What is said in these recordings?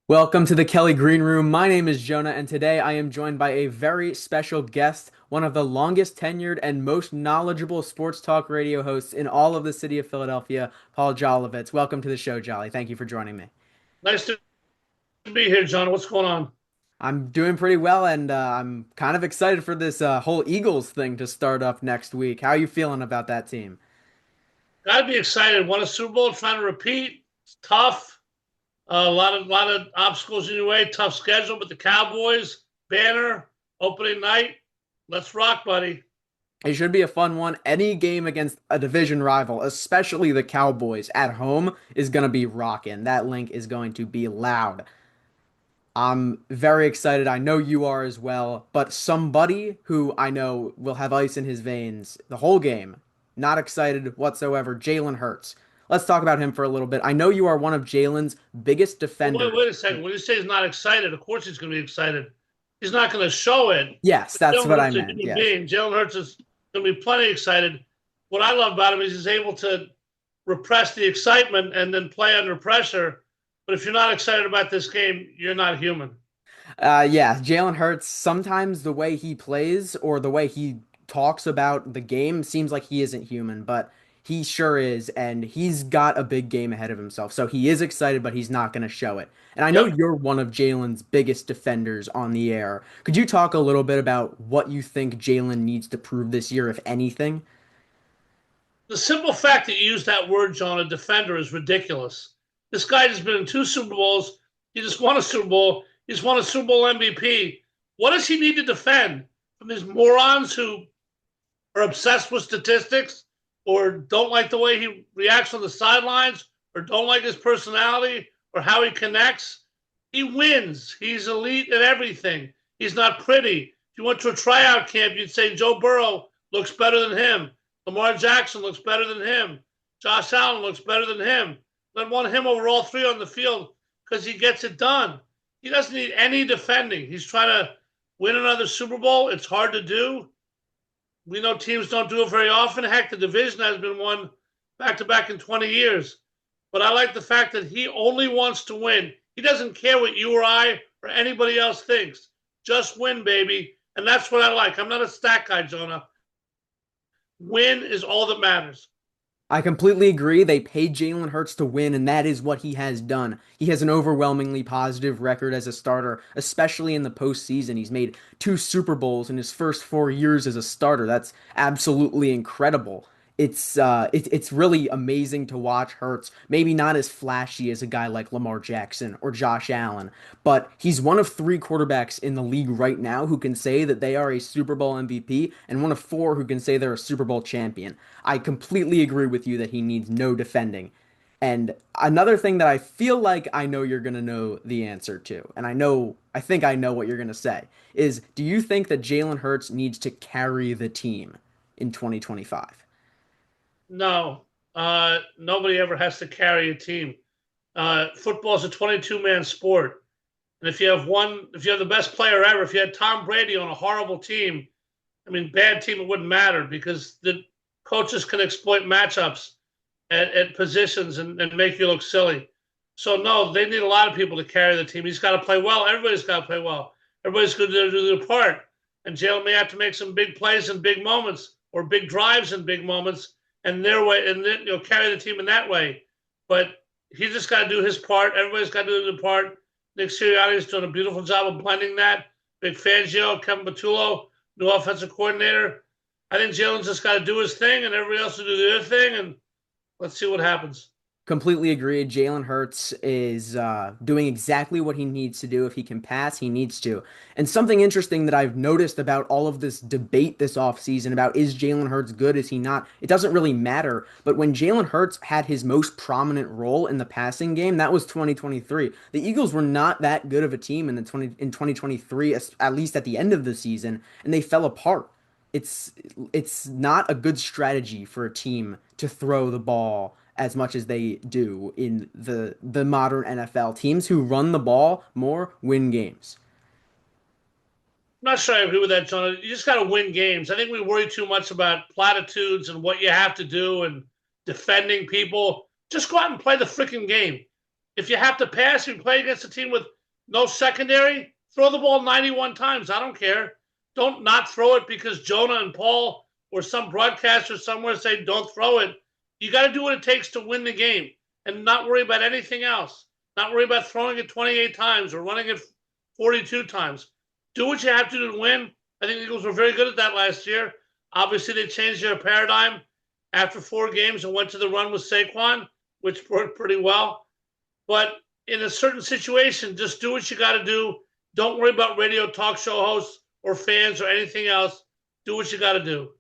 Welcome to the Kelly Green Room. My name is Jonah, and today I am joined by a very special guest, one of the longest tenured and most knowledgeable sports talk radio hosts in all of the city of Philadelphia, Paul Jolovitz. Welcome to the show, Jolly. Thank you for joining me. Nice to be here, John. What's going on? I'm doing pretty well, and I'm kind of excited for this whole Eagles thing to start up next week. How are you feeling about that team? Gotta be excited. Won a Super Bowl, trying to repeat. It's tough. A lot of obstacles in your way. Tough schedule, but the Cowboys banner opening night. Let's rock, buddy. It should be a fun one. Any game against a division rival, especially the Cowboys at home, is going to be rocking. That link is going to be loud. I'm very excited. I know you are as well, but somebody who I know will have ice in his veins the whole game, not excited whatsoever, Jalen Hurts. Let's talk about him for a little bit. I know you are one of Jalen's biggest Well, wait defenders. a second. When you say he's not excited, of course he's going to be excited. He's not going to show it. Yes, But that's Jalen what I Hurts is a meant. human Yes. being. Jalen Hurts is going to be plenty excited. What I love about him is he's able to repress the excitement and then play under pressure. But if you're not excited about this game, you're not human. Yeah, Jalen Hurts, sometimes the way he plays or the way he talks about the game seems like he isn't human, but he sure is, and he's got a big game ahead of himself. So he is excited, but he's not going to show it. And I know Yep. you're one of Jalen's biggest defenders on the air. Could you talk a little bit about what you think Jalen needs to prove this year, if anything? The simple fact that you use that word, John, a defender, is ridiculous. This guy has been in two Super Bowls. He just won a Super Bowl. He's won a Super Bowl MVP. What does he need to defend from these morons who are obsessed with statistics or don't like the way he reacts on the sidelines or don't like his personality or how he connects? He wins. He's elite at everything. He's not pretty. If you went to a tryout camp, you'd say Joe Burrow looks better than him. Lamar Jackson looks better than him. Josh Allen looks better than him. Then want him over all three on the field because he gets it done. He doesn't need any defending. He's trying to win another Super Bowl. It's hard to do. We know teams don't do it very often. Heck, the division has been won back to back in 20 years. But I like the fact that he only wants to win. He doesn't care what you or I or anybody else thinks. Just win, baby. And that's what I like. I'm not a stat guy, Jonah. Win is all that matters. I completely agree. They paid Jalen Hurts to win, and that is what he has done. He has an overwhelmingly positive record as a starter, especially in the postseason. He's made two Super Bowls in his first 4 years as a starter. That's absolutely incredible. It's really amazing to watch Hurts. Maybe not as flashy as a guy like Lamar Jackson or Josh Allen, but he's one of three quarterbacks in the league right now who can say that they are a Super Bowl MVP, and one of four who can say they're a Super Bowl champion. I completely agree with you that he needs no defending. And another thing that I feel like I know you're going to know the answer to, and I think I know what you're going to say, is do you think that Jalen Hurts needs to carry the team in 2025? No, nobody ever has to carry a team. Football is a 22-man sport. And if you have the best player ever, if you had Tom Brady on a horrible team, I mean, bad team, it wouldn't matter because the coaches can exploit matchups at positions and make you look silly. So, no, they need a lot of people to carry the team. He's got to play well. Everybody's got to play well. Everybody's going to do their part. And Jalen may have to make some big plays in big moments or big drives in big moments and their way and then carry the team in that way. But he just got to do his part. Everybody's got to do their part. Nick Sirianni is doing a beautiful job of blending that. Big Fangio, Kevin Patullo, new offensive coordinator. I think Jalen's just got to do his thing, and everybody else will do their thing, and let's see what happens. Completely agreed. Jalen Hurts is doing exactly what he needs to do. If he can pass, he needs to. And something interesting that I've noticed about all of this debate this offseason about is Jalen Hurts good, is he not? It doesn't really matter. But when Jalen Hurts had his most prominent role in the passing game, that was 2023. The Eagles were not that good of a team in 2023, at least at the end of the season, and they fell apart. It's it's not a good strategy for a team to throw the ball as much as they do in the modern NFL. Teams who run the ball more win games. I'm not sure I agree with that, John. You just got to win games. I think we worry too much about platitudes and what you have to do and defending people. Just go out and play the freaking game. If you have to pass, you play against a team with no secondary, throw the ball 91 times. I don't care. Don't not throw it because Jonah and Paul or some broadcaster somewhere say don't throw it. You got to do what it takes to win the game and not worry about anything else. Not worry about throwing it 28 times or running it 42 times. Do what you have to do to win. I think the Eagles were very good at that last year. Obviously, they changed their paradigm after 4 games and went to the run with Saquon, which worked pretty well. But in a certain situation, just do what you got to do. Don't worry about radio talk show hosts or fans or anything else. Do what you got to do.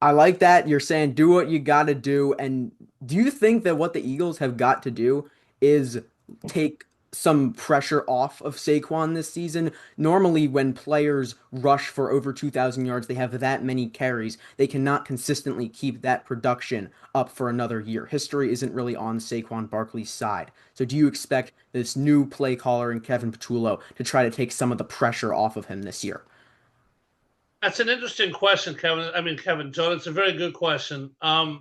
I like that you're saying do what you got to do. And do you think that what the Eagles have got to do is take some pressure off of Saquon this season? Normally, when players rush for over 2,000 yards, they have that many carries. They cannot consistently keep that production up for another year. History isn't really on Saquon Barkley's side. So, do you expect this new play caller and Kevin Patullo to try to take some of the pressure off of him this year? That's an interesting question, Kevin. I mean, Kevin, Joe, it's a very good question. I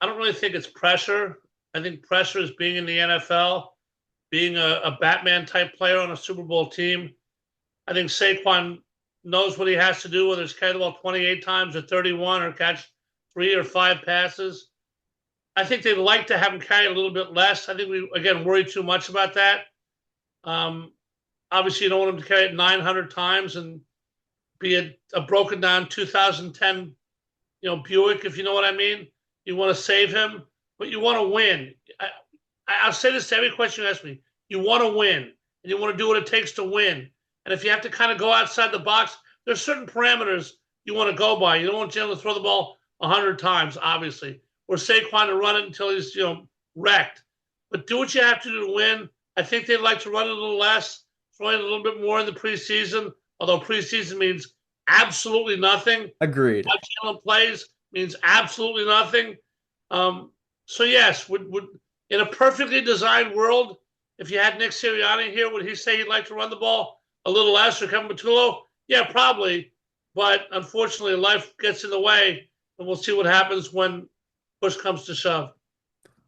don't really think it's pressure. I think pressure is being in the NFL, being a Batman type player on a Super Bowl team. I think Saquon knows what he has to do, whether it's catch the ball 28 times or 31 or catch 3 or 5 passes. I think they'd like to have him carry a little bit less. I think we, again, worry too much about that. Um, Obviously, you don't want him to carry it 900 times and be a broken down 2010, Buick, if you know what I mean. You want to save him, but you want to win. I'll say this to every question you ask me. You want to win, and you want to do what it takes to win. And if you have to kind of go outside the box, there's certain parameters you want to go by. You don't want Jalen to throw the ball 100 times, obviously, or Saquon to run it until he's wrecked. But do what you have to do to win. I think they'd like to run it a little less, throw it a little bit more in the preseason, although preseason means absolutely nothing. Agreed. How Jalen plays means absolutely nothing. So yes, would in a perfectly designed world, if you had Nick Sirianni here, would he say he'd like to run the ball a little less or Kevin Patullo? Yeah, probably. But unfortunately, life gets in the way, and we'll see what happens when push comes to shove.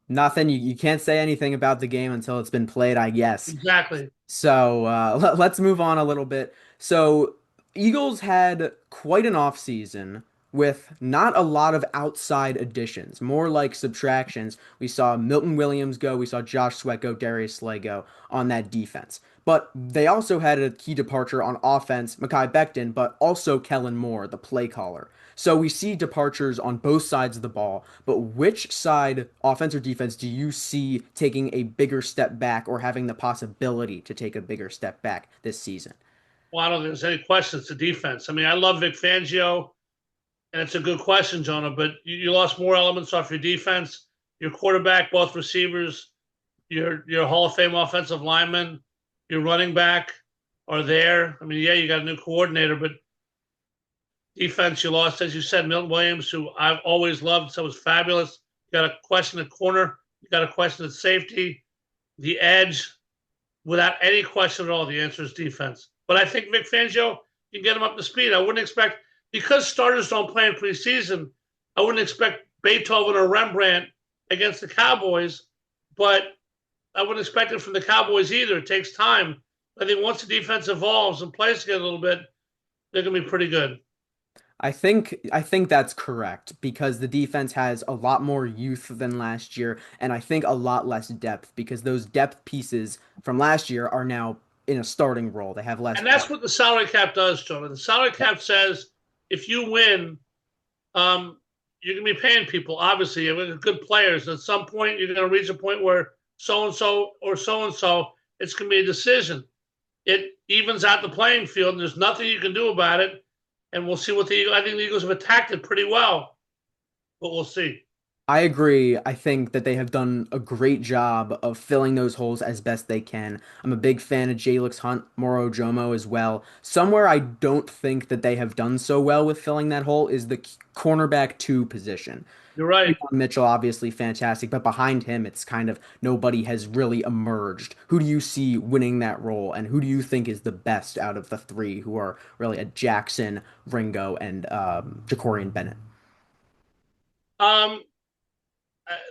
Nothing. You can't say anything about the game until it's been played, I guess. Exactly. So let's move on a little bit. So Eagles had quite an offseason with not a lot of outside additions, more like subtractions. We saw Milton Williams go, we saw Josh Sweat go, Darius Slay go on that defense. But they also had a key departure on offense, Mekhi Becton, but also Kellen Moore, the play caller. So we see departures on both sides of the ball, but which side, offense or defense, do you see taking a bigger step back or having the possibility to take a bigger step back this season? Well, I don't think there's any question. It's the defense. I mean, I love Vic Fangio, and it's a good question, Jonah, but you lost more elements off your defense, your quarterback, both receivers, your Hall of Fame offensive lineman, your running back are there. I mean, yeah, you got a new coordinator, but defense, you lost, as you said, Milton Williams, who I've always loved, so was fabulous. You got a question at corner, you got a question at safety, the edge. Without any question at all, the answer is defense. But I think Vic Fangio can get him up to speed. I wouldn't expect, because starters don't play in preseason, I wouldn't expect Beethoven or Rembrandt against the Cowboys, but I wouldn't expect it from the Cowboys either. It takes time. I think once the defense evolves and plays together a little bit, they're going to be pretty good. I think that's correct because the defense has a lot more youth than last year, and I think a lot less depth because those depth pieces from last year are now in a starting role. They have less And that's depth. what the salary cap does, Jonah. The salary cap says if you win, you're going to be paying people. Obviously, you're good players. At some point, you're going to reach a point where so and so or so and so, it's going to be a decision. It evens out the playing field, and there's nothing you can do about it. And we'll see what I think the Eagles have attacked it pretty well, but we'll see. I agree. I think that they have done a great job of filling those holes as best they can. I'm a big fan of Jalix Hunt, Moro Jomo as well. Somewhere I don't think that they have done so well with filling that hole is the cornerback two position. You're right. Keon Mitchell, obviously fantastic, but behind him, it's kind of nobody has really emerged. Who do you see winning that role, and who do you think is the best out of the three who are really a Jackson, Ringo, and Jacorian Bennett? Um,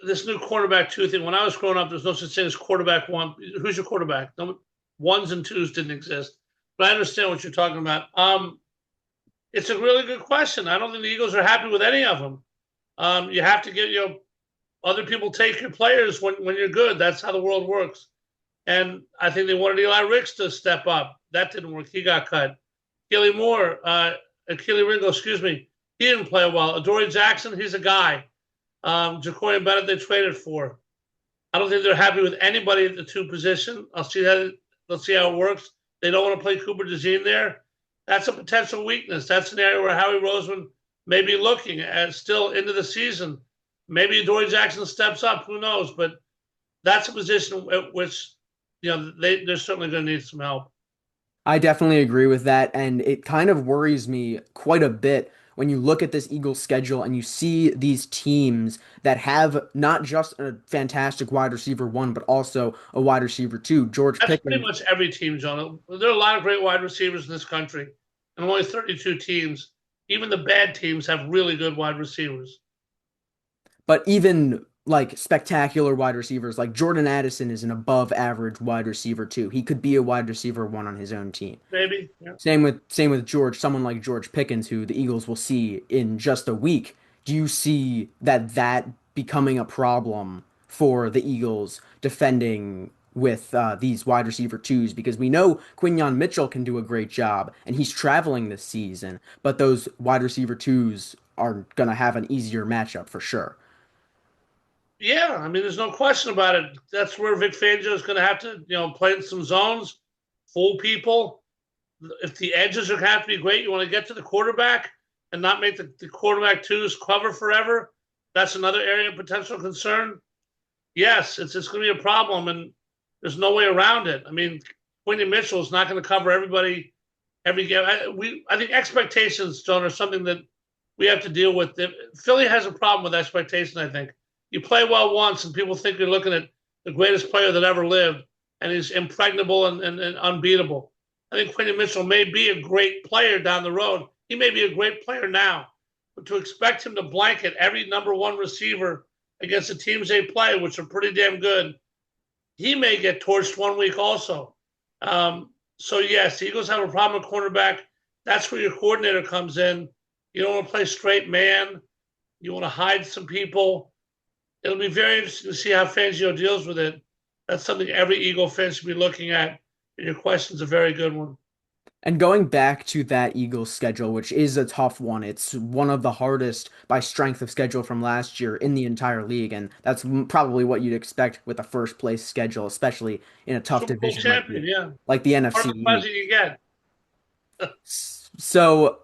this new quarterback two thing. When I was growing up, there's no such thing as quarterback one. Who's your quarterback? No, ones and twos didn't exist. But I understand what you're talking about. It's a really good question. I don't think the Eagles are happy with any of them. You have to get other people take your players when you're good. That's how the world works. And I think they wanted Eli Ricks to step up. That didn't work. He got cut. Keely Ringo, excuse me. He didn't play well. Adoree Jackson, he's a guy. Ja'Cory Bennett they traded for. I don't think they're happy with anybody at the two position. Let's see how it works. They don't want to play Cooper DeJean there. That's a potential weakness. That's an area where Howie Roseman may be looking at still into the season. Maybe Adoree Jackson steps up. Who knows? But that's a position at which they're certainly going to need some help. I definitely agree with that, and it kind of worries me quite a bit when you look at this Eagles schedule and you see these teams that have not just a fantastic wide receiver one, but also a wide receiver two. George That's pretty Pickens. much every team, John. There are a lot of great wide receivers in this country, and only 32 teams. Even the bad teams have really good wide receivers. But even like spectacular wide receivers, like Jordan Addison is an above average wide receiver too. He could be a wide receiver one on his own team. Maybe. Yeah. Same with someone like George Pickens, who the Eagles will see in just a week. Do you see that becoming a problem for the Eagles defending with these wide receiver twos? Because we know Quinyon Mitchell can do a great job, and he's traveling this season, but those wide receiver twos are gonna have an easier matchup for sure. Yeah, I mean, there's no question about it. That's where Vic Fangio is going to have to, play in some zones, fool people. If the edges are going to have to be great, you want to get to the quarterback and not make the quarterback twos cover forever. That's another area of potential concern. Yes, it's going to be a problem, and there's no way around it. I mean, Quinyon Mitchell is not going to cover everybody every game. I think expectations, John, are something that we have to deal with. Philly has a problem with expectation, I think. You play well once, and people think you're looking at the greatest player that ever lived, and he's impregnable and unbeatable. I think Quinyon Mitchell may be a great player down the road. He may be a great player now, but to expect him to blanket every number one receiver against the teams they play, which are pretty damn good, he may get torched one week also. So, yes, the Eagles have a problem with cornerback. That's where your coordinator comes in. You don't want to play straight man. You want to hide some people. It'll be very interesting to see how Fangio deals with it. That's something every Eagle fan should be looking at. And your question's a very good one. And going back to that Eagles schedule, which is a tough one, it's one of the hardest by strength of schedule from last year in the entire league, and that's probably what you'd expect with a first place schedule, especially in a tough Super Bowl division champion, yeah. like the Part NFC of the present East. you get. So,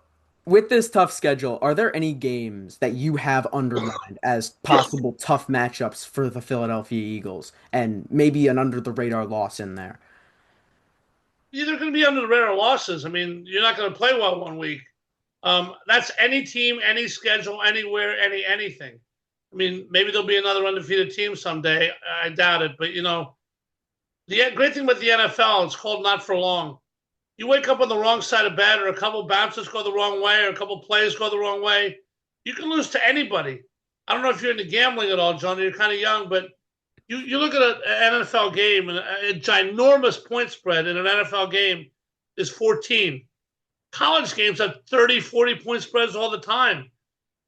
with this tough schedule, are there any games that you have underlined as possible tough matchups for the Philadelphia Eagles, and maybe an under the radar loss in there? They're going to be under the radar losses. I mean, you're not going to play well one week. That's any team, any schedule, anywhere, anything. I mean, maybe there'll be another undefeated team someday. I doubt it. But, the great thing about the NFL, it's called not for long. You wake up on the wrong side of bed, or a couple bounces go the wrong way, or a couple plays go the wrong way, you can lose to anybody. I don't know if you're into gambling at all, John. You're kind of young, but you look at an NFL game, and a ginormous point spread in an NFL game is 14. College games have 30, 40 point spreads all the time.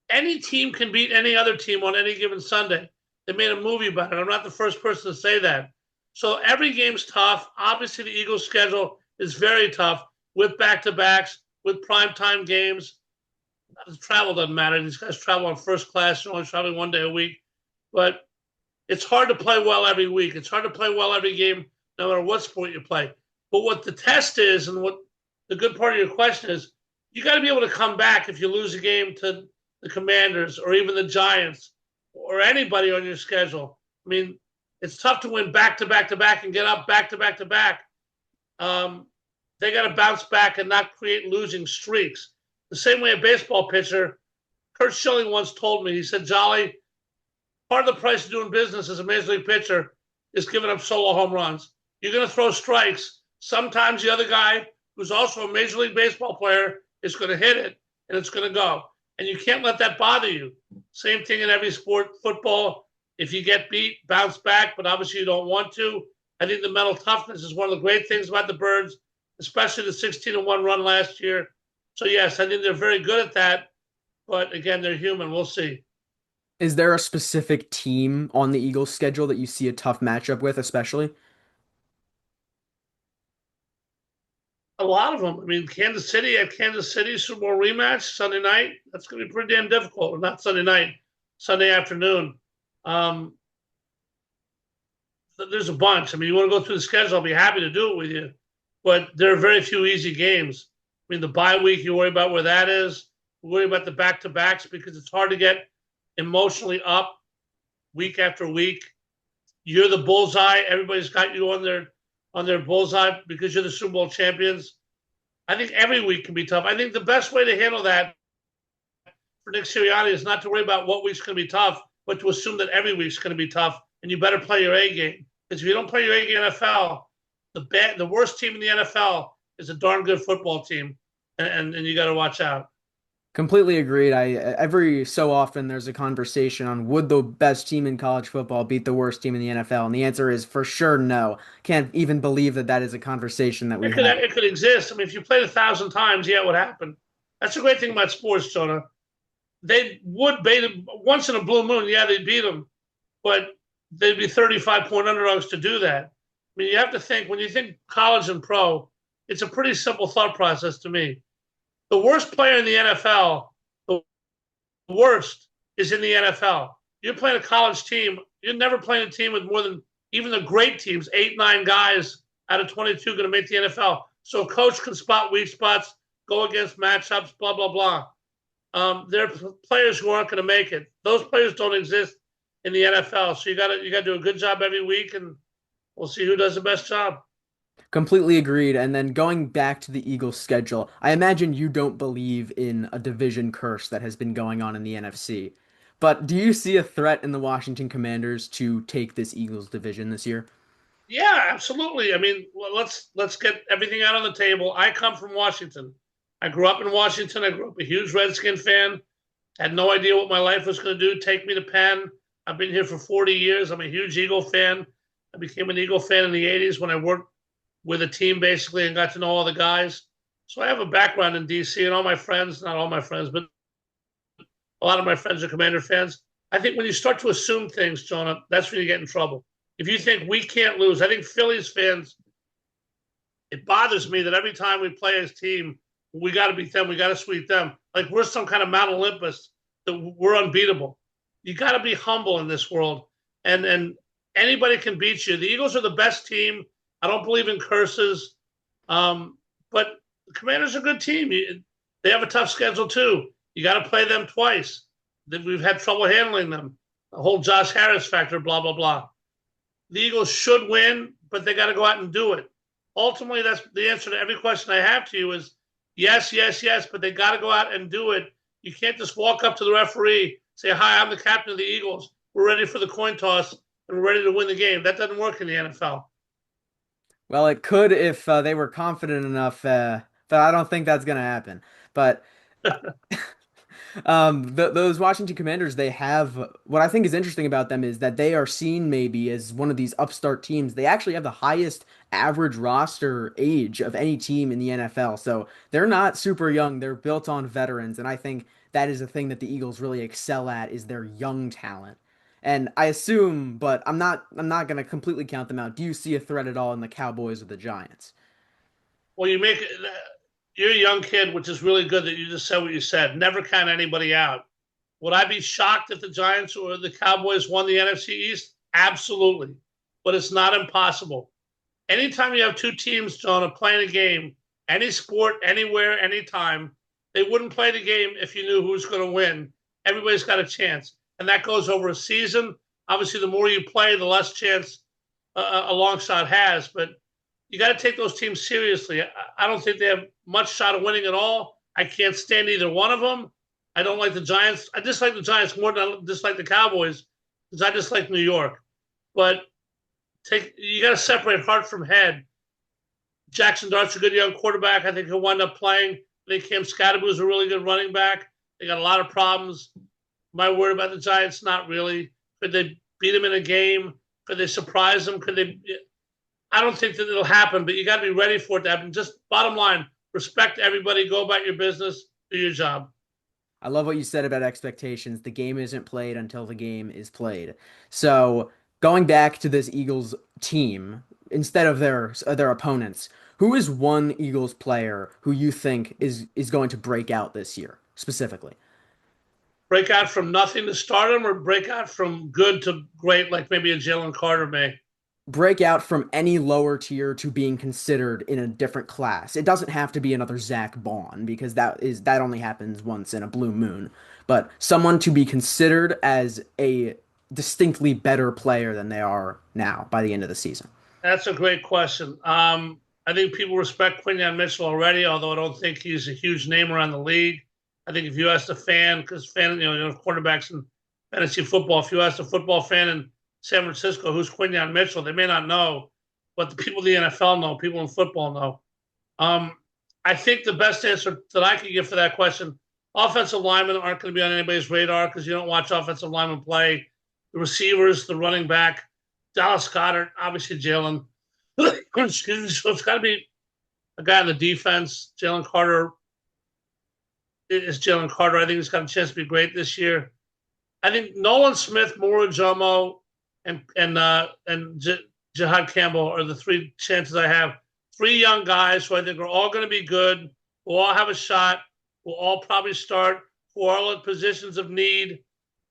Any team can beat any other team on any given Sunday. They made a movie about it. I'm not the first person to say that. So every game's tough. Obviously, the Eagles' schedule is very tough with back-to-backs, with primetime games. The travel doesn't matter. These guys travel on first class. They're only traveling one day a week. But it's hard to play well every week. It's hard to play well every game, no matter what sport you play. But what the test is, and what the good part of your question is, you got to be able to come back if you lose a game to the Commanders or even the Giants or anybody on your schedule. I mean, it's tough to win back-to-back-to-back and get up back-to-back-to-back. They got to bounce back and not create losing streaks. The same way a baseball pitcher, Kurt Schilling once told me, he said, Jolly, part of the price of doing business as a major league pitcher is giving up solo home runs. You're going to throw strikes. Sometimes the other guy, who's also a major league baseball player, is going to hit it, and it's going to go. And you can't let that bother you. Same thing in every sport, football, If you get beat, bounce back, but obviously you don't want to. I think the mental toughness is one of the great things about the Birds, especially the 16-1 run last year. So, yes, I think they're very good at that. But again, they're human. We'll see. Is there a specific team on the Eagles schedule that you see a tough matchup with, especially? A lot of them. I mean, Kansas City at Kansas City, Super Bowl rematch Sunday night. That's going to be pretty damn difficult. Or not Sunday night, Sunday afternoon. Um, there's a bunch. I mean, you want to go through the schedule, I'll be happy to do it with you. But there are very few easy games. I mean, the bye week, you worry about where that is. You worry about the back-to-backs because it's hard to get emotionally up week after week. You're the bullseye. Everybody's got you on their bullseye because you're the Super Bowl champions. I think every week can be tough. I think the best way to handle that for Nick Sirianni is not to worry about what week's going to be tough, but to assume that every week's going to be tough, and you better play your A game. Because if you don't play your A game in the NFL, the worst team in the NFL is a darn good football team, and you got to watch out. Completely agreed. I every so often there's a conversation on would the best team in college football beat the worst team in the NFL, and the answer is for sure no. Can't even believe that that is a conversation that we have. It could exist. I mean, if you played 1,000 times, yeah, it would happen. That's the great thing about sports, Jonah. They would beat them once in a blue moon. Yeah, they'd beat them, but they'd be 35-point underdogs to do that. I mean, you have to think when you think college and pro, it's a pretty simple thought process to me. The worst player in the NFL, the worst, is in the NFL. You're playing a college team. You're never playing a team with more than even the great teams, 8, 9 guys out of 22 going to make the NFL. So a coach can spot weak spots, go against matchups, blah, blah, blah. There are players who aren't going to make it. Those players don't exist in the NFL. So you got to do a good job every week, and we'll see who does the best job. Completely agreed. And then going back to the Eagles' schedule, I imagine you don't believe in a division curse that has been going on in the NFC. But do you see a threat in the Washington Commanders to take this Eagles division this year? Yeah, absolutely. I mean, let's get everything out on the table. I come from Washington. I grew up in Washington. I grew up a huge Redskin fan. Had no idea what my life was going to do. Take me to Penn. I've been here for 40 years. I'm a huge Eagle fan. I became an Eagle fan in the 80s when I worked with a team basically and got to know all the guys. So I have a background in DC, and all my friends, not all my friends, but a lot of my friends are Commander fans. I think when you start to assume things, Jonah, that's when you get in trouble. If you think we can't lose, I think Phillies fans, it bothers me that every time we play as team, we got to beat them, we got to sweep them. Like we're some kind of Mount Olympus that we're unbeatable. You got to be humble in this world, and anybody can beat you. The Eagles are the best team. I don't believe in curses, but the Commanders are a good team. They have a tough schedule too. You got to play them twice. We've had trouble handling them. The whole Josh Harris factor, blah blah blah. The Eagles should win, but they got to go out and do it. Ultimately, that's the answer to every question I have to you is yes, yes, yes, but they got to go out and do it. You can't just walk up to the referee, say, hi, I'm the captain of the Eagles. We're ready for the coin toss, and we're ready to win the game. That doesn't work in the NFL. Well, it could if they were confident enough, but I don't think that's going to happen. But those Washington Commanders, they have what I think is interesting about them is that they are seen maybe as one of these upstart teams. They actually have the highest average roster age of any team in the NFL. So they're not super young. They're built on veterans, and I think that is a thing that the Eagles really excel at is their young talent. And I assume, but I'm not going to completely count them out. Do you see a threat at all in the Cowboys or the Giants? Well, you're a young kid, which is really good that you just said what you said. Never count anybody out. Would I be shocked if the Giants or the Cowboys won the NFC East? Absolutely. But it's not impossible. Anytime you have two teams, Jonah, playing a game, any sport, anywhere, anytime, they wouldn't play the game if you knew who's going to win. Everybody's got a chance. And that goes over a season. Obviously, the more you play, the less chance a long shot has. But you got to take those teams seriously. I don't think they have much shot of winning at all. I can't stand either one of them. I don't like the Giants. I dislike the Giants more than I dislike the Cowboys because I dislike New York. But you got to separate heart from head. Jackson Dart's a good young quarterback. I think he'll wind up playing. I think Cam Scatterbo is a really good running back. They got a lot of problems. Am I worried about the Giants? Not really. Could they beat them in a game? Could they surprise them? Could they? I don't think that it'll happen, but you got to be ready for it to happen. Just bottom line, respect everybody, go about your business, do your job. I love what you said about expectations. The game isn't played until the game is played. So going back to this Eagles team, instead of their opponents, who is one Eagles player who you think is going to break out this year specifically? Break out from nothing to stardom, or break out from good to great, like maybe a Jalen Carter may. Break out from any lower tier to being considered in a different class. It doesn't have to be another Zach Bond because that only happens once in a blue moon. But someone to be considered as a distinctly better player than they are now by the end of the season. That's a great question. I think people respect Quinyon Mitchell already, although I don't think he's a huge name around the league. I think if you ask a fan, because quarterbacks in fantasy football, if you ask a football fan in San Francisco who's Quinyon Mitchell, they may not know, but the people in the NFL know, people in football know. I think the best answer that I can give for that question, offensive linemen aren't going to be on anybody's radar because you don't watch offensive linemen play. The receivers, the running back, Dallas Goedert, obviously Jalen. Excuse me. So it's got to be a guy on the defense. Jalen Carter is Jalen Carter. I think he's got a chance to be great this year. I think Nolan Smith, Moro Jomo, and Jihad Campbell are the three chances I have. Three young guys who I think are all going to be good, who all have a shot, who all probably start, who are all in positions of need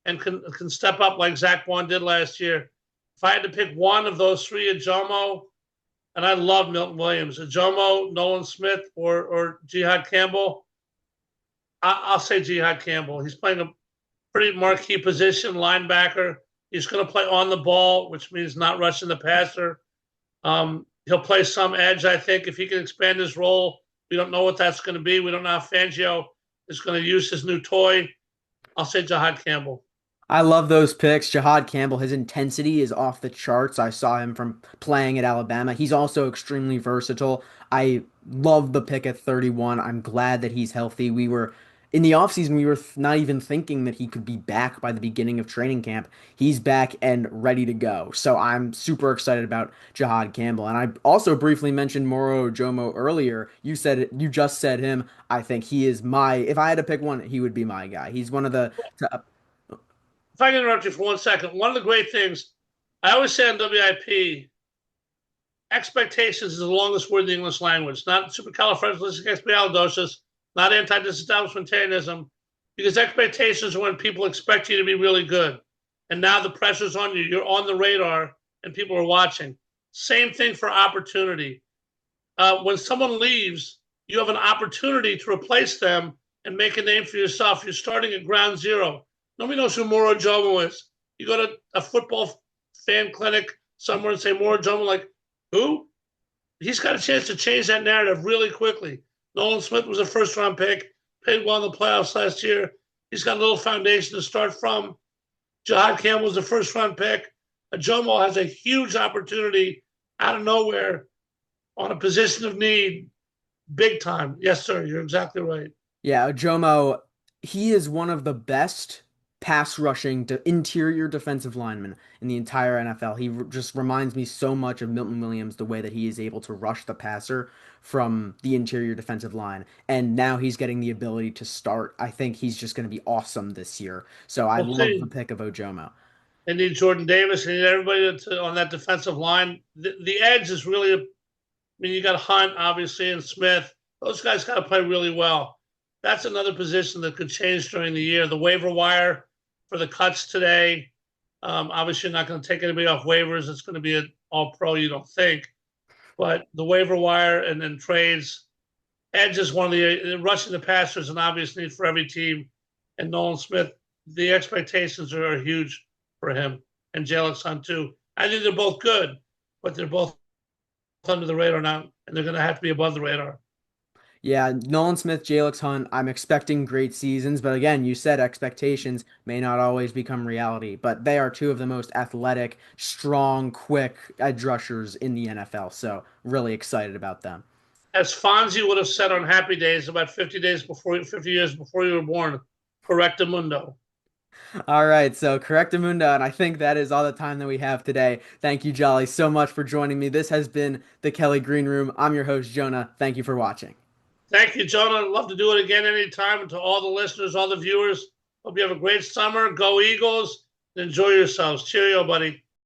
and can step up like Zach Bond did last year. If I had to pick one of those three, Ajomo, and I love Milton Williams, Ajomo, Nolan Smith, or Jihad Campbell, I'll say Jihad Campbell. He's playing a pretty marquee position, linebacker. He's going to play on the ball, which means not rushing the passer. He'll play some edge, I think, if he can expand his role. We don't know what that's going to be. We don't know how Fangio is going to use his new toy. I'll say Jihad Campbell. I love those picks. Jihad Campbell, his intensity is off the charts. I saw him from playing at Alabama. He's also extremely versatile. I love the pick at 31. I'm glad that he's healthy. We were in the offseason, we were not even thinking that he could be back by the beginning of training camp. He's back and ready to go. So I'm super excited about Jihad Campbell. And I also briefly mentioned Moro Jomo earlier. You just said him. I think he is if I had to pick one, he would be my guy. He's one of the If I can interrupt you for 1 second, one of the great things I always say on WIP, expectations is the longest word in the English language, not supercalifragilisticexpialidocious, not anti-disestablishmentarianism, because expectations are when people expect you to be really good. And now the pressure's on you. You're on the radar and people are watching. Same thing for opportunity. When someone leaves, you have an opportunity to replace them and make a name for yourself. You're starting at ground zero. Nobody knows who Moro Jomo is. You go to a football fan clinic somewhere and say Moro Jomo, like, who? He's got a chance to change that narrative really quickly. Nolan Smith was a first-round pick, played well in the playoffs last year. He's got a little foundation to start from. Jihad Campbell was a first-round pick. Jomo has a huge opportunity out of nowhere on a position of need, big time. Yes, sir, you're exactly right. Yeah, Jomo, he is one of the best pass rushing interior defensive linemen in the entire NFL. Just reminds me so much of Milton Williams, the way that he is able to rush the passer from the interior defensive line. And now he's getting the ability to start. I think he's just going to be awesome this year. So I We'll love the see. pick of Ojomo. They need Jordan Davis. They need everybody on that defensive line. The edge is really, I mean, you got Hunt, obviously, and Smith. Those guys got to play really well. That's another position that could change during the year. The waiver wire for the cuts today. Obviously, you're not going to take anybody off waivers. It's going to be an all pro, you don't think. But the waiver wire and then trades. Edge is one of the rushing the passer is an obvious need for every team. And Nolan Smith, the expectations are huge for him. And Jalen Hunt, too. I think they're both good, but they're both under the radar now, and they're going to have to be above the radar. Yeah, Nolan Smith, Jalen Hunt, I'm expecting great seasons, but again, you said expectations may not always become reality, but they are two of the most athletic, strong, quick edge rushers in the NFL, so really excited about them. As Fonzie would have said on Happy Days about 50 years before you were born, correctamundo. All right, so correctamundo, and I think that is all the time that we have today. Thank you, Jolly, so much for joining me. This has been the Kelly Green Room. I'm your host, Jonah. Thank you for watching. Thank you, Jonah. I'd love to do it again anytime. And to all the listeners, all the viewers, hope you have a great summer. Go Eagles. Enjoy yourselves. Cheerio, buddy.